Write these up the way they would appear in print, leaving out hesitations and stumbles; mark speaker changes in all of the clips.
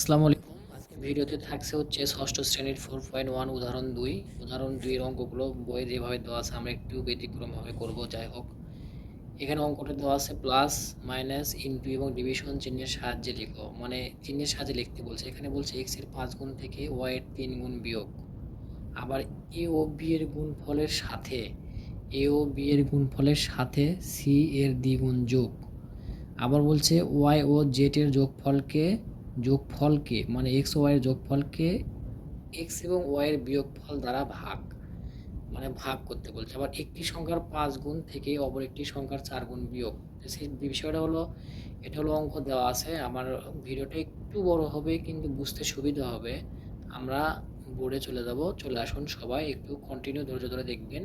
Speaker 1: আসসালামু আলাইকুম। আজকে ভিডিওতে থাকছে হচ্ছে ষষ্ঠ শ্রেণীর 4.1 উদাহরণ 2। উদাহরণ 2 এর অঙ্কগুলো বইয়ে যেভাবে দেওয়া আছে আমরা একটু ব্যতিক্রমভাবে করব। যাই হোক, এখানে অঙ্কটা দেওয়া আছে প্লাস, মাইনাস, ইনটু এবং ডিভিশন চিহ্নের সাহায্যে লিখো। মানে চিহ্নের সাহায্যে লিখতে বলছে। এখানে বলছে x এর 5 গুণ থেকে y এর 3 গুণ বিয়োগ। আবার a ও b এর গুণফলের সাথে c এর দ্বিগুণ যোগ। আবার বলছে y ও z এর যোগফলকে মানে x ও y এর যোগফলকে x এবং y এর বিয়োগফল দ্বারা ভাগ করতে বলছে। আবার একটি সংখ্যার 5 গুণ থেকে অপর একটি সংখ্যার 4 গুণ বিয়োগ। সেই বিষয়টা হলো, এটা হলো অঙ্ক দেওয়া আছে। আমার ভিডিওটা একটু বড় হবে কিন্তু বুঝতে সুবিধা হবে। আমরা বোর্ডে চলে আসুন সবাই, একটু কন্টিনিউ ধৈর্য ধরে দেখবেন।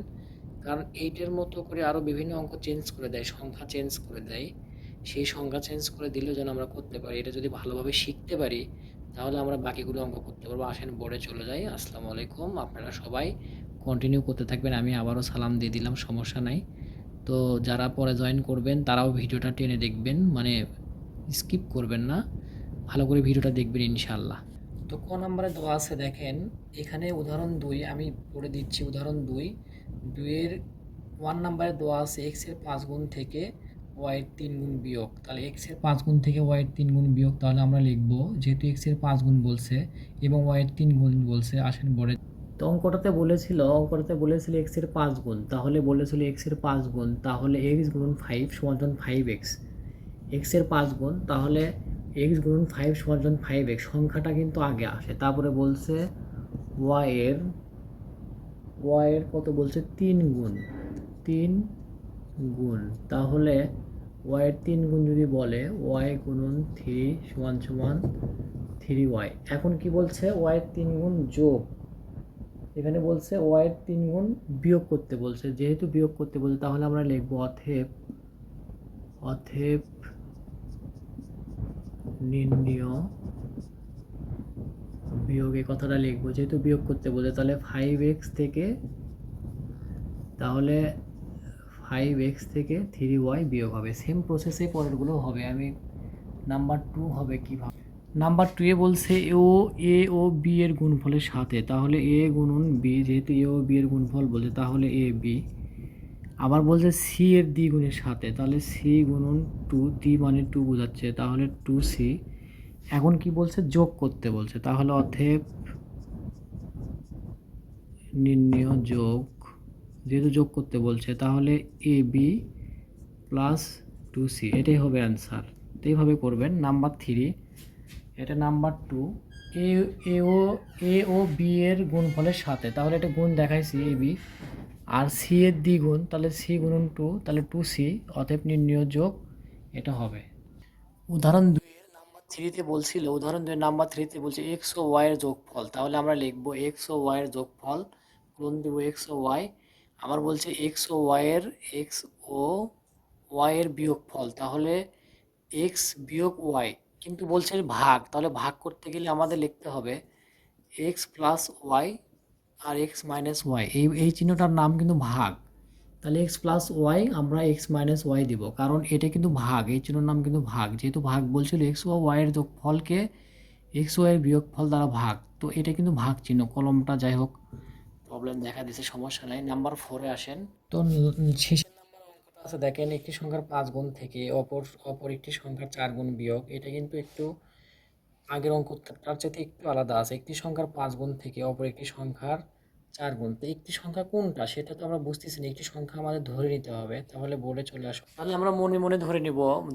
Speaker 1: কারণ এইটার মতো করে আরও বিভিন্ন অঙ্ক চেঞ্জ করে দেয়, সংখ্যা চেঞ্জ করে দেয়। সেই সংখ্যা চেঞ্জ করে দিলেও যেন আমরা করতে পারি। এটা যদি ভালোভাবে শিখতে পারি তাহলে আমরা বাকিগুলো অঙ্ক করতে পারবো। আসেন বোর্ডে চলে যাই। আসসালামু আলাইকুম। আপনারা সবাই কন্টিনিউ করতে থাকবেন। আমি আবারও সালাম দিয়ে দিলাম, সমস্যা নাই। তো যারা পরে জয়েন করবেন তারাও ভিডিওটা টেনে দেখবেন, মানে স্কিপ করবেন না, ভালো করে ভিডিওটা দেখবেন ইনশাল্লাহ। তো ক নম্বরে দেওয়া আছে দেখেন, এখানে উদাহরণ 2 আমি পড়ে দিচ্ছি। উদাহরণ 2 এর 1 নম্বরে দেওয়া আছে x এর 5 গুণ থেকে y এর 3 গুণ বিয়োগ। তাহলে x এর 5 গুণ থেকে y এর 3 গুণ বিয়োগ, তাহলে আমরা লিখব, যেহেতু x এর 5 গুণ বলছে এবং y এর 3 গুণ বলছে, আসেন বলে। তো অঙ্কটাতে বলেছিল x এর 5 গুণ, তাহলে বলেছিল x এর 5 গুণ, তাহলে x গুণন 5 সমান 5x। x এর 5 গুণ, তাহলে x গুণন 5 সমান 5x, সংখ্যাটা কিন্তু আগে আসে। তারপরে বলছে y এর কত বলছে 3 গুণ, তাহলে y এর 3 গুণ যদি বলে y গুণন 3 সমান 3y। এখন কি বলছে y এর 3 গুণ যোগ, এখানে বলছে y এর 3 গুণ বিয়োগ করতে বলছে। যেহেতু বিয়োগ করতে বলছে তাহলে আমরা লিখব অতএব নির্ণয় বিয়োগ, এই কথাটা লিখবো। যেহেতু বিয়োগ করতে বলছে তাহলে 5x থেকে 3y বিয়োগ হবে। সেম প্রসেসে পরেরগুলো হবে। আমি নাম্বার 2 হবে কিভাবে, নাম্বার 2 এ বলছে এ ও বি এর গুণফলের সাথে, তাহলে a গুণন b, যেহেতু a ও b এর গুণফল বলছে তাহলে a b। আবার বলছে c এর দ্বিগুণের সাথে, তাহলে c গুণন 2, d মানে 2 বোঝাচ্ছে, তাহলে 2c। এখন কি বলছে যোগ করতে বলছে, তাহলে অতএব নির্ণয় যোগ, যেহেতু যোগ করতে বলছে তাহলে এ বি প্লাস 2c, এটাই হবে অ্যান্সার। তো এইভাবে করবেন। নাম্বার 3, এটা নাম্বার 2, এ ও বি এর গুণফলের সাথে, তাহলে এটা গুণ দেখাইছি এ বি, আর সি এর দ্বিগুণ, তাহলে সি গুণন 2, তাহলে 2c, অতএব নির্ণয় যোগ, এটা হবে। উদাহরণ 2 এর নাম্বার 3-তে বলছিল, উদাহরণ 2 এর নাম্বার 3-তে বলছে x ও y এর যোগফল, তাহলে আমরা লিখব x ও y এর যোগফল, গুণ দেব x ও y। আবার বলছে x ও y এর বিয়োগফল, তাহলে x বিয়োগ y, কিন্তু বলছে ভাগ, তাহলে ভাগ করতে গেলে আমাদের লিখতে হবে x প্লাস y আর x মাইনাস y, এই চিহ্নটার নাম কিন্তু ভাগ। তাহলে x প্লাস ওয়াই আমরা x মাইনাস ওয়াই দিব, কারণ এটা কিন্তু ভাগ, এই চিহ্নের নাম কিন্তু ভাগ। যেহেতু ভাগ বলছিল x ও y এর যোগফলকে x ও y এর বিয়োগফল দ্বারা ভাগ, তো এটা কিন্তু ভাগ চিহ্ন। কলমটা যাই হোক প্রবলেম দেখা দিচ্ছে, সমস্যা নাই। নাম্বার 4-এ আসেন। তো শেষের নাম্বার অঙ্কটা আছে দেখেন, একটি সংখ্যার 5 গুণ থেকে অপর একটি সংখ্যার 4 গুণ বিয়োগ। এটা কিন্তু একটু আগের অঙ্কটার চাইতে একটু আলাদা আছে। একটি সংখ্যার 5 গুণ থেকে অপর একটি সংখ্যার 4 গুণ, তো একটি সংখ্যা কোনটা সেটা তো আমরা বুঝতেছি না। একটি সংখ্যা আমাদের ধরে নিতে হবে, তাহলে বোর্ডে চলে আসো। তাহলে আমরা মনে মনে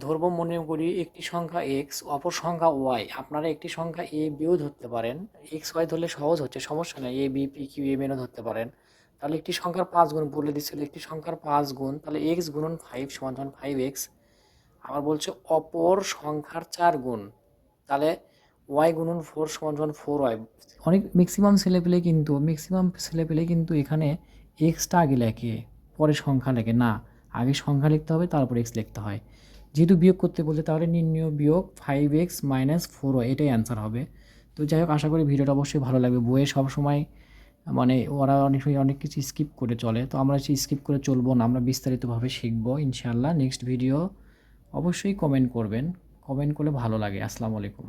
Speaker 1: ধরবো, মনে করি একটি সংখ্যা x, অপর সংখ্যা y। আপনারা একটি সংখ্যা a bও ধরতে পারেন, x y ধরলে সহজ হচ্ছে, সমস্যা নেই, a b p q m n ও ধরতে পারেন। তাহলে একটি সংখ্যার 5 গুণ বলে দিচ্ছিল, একটি সংখ্যার 5 গুণ, তাহলে x গুণন 5 সমান 5x। আবার বলছে অপর সংখ্যার 4 গুণ, তাহলে y গুণন 4 সমান 4y। অনেক ম্যাক্সিমাম ছেলেপেলে কিন্তু এখানে এক্সটা আগে লেখে পরে সংখ্যা লেখে না, আগে সংখ্যা লিখতে হবে তারপর এক্স লিখতে হয়। যেহেতু বিয়োগ করতে বলছে তাহলে নির্ণয় বিয়োগ 5x মাইনাস 4y, এটাই অ্যান্সার হবে। তো যাই হোক, আশা করি ভিডিওটা অবশ্যই ভালো লাগবে। বইয়ে সবসময় মানে ওরা অনেক সময় অনেক কিছু স্কিপ করে চলে, তো আমরা স্কিপ করে চলবো না, আমরা বিস্তারিতভাবে শিখবো ইনশাআল্লাহ। নেক্সট ভিডিও অবশ্যই কমেন্ট করবেন, কমেন্ট করলে ভালো লাগে। আসসালামু আলাইকুম।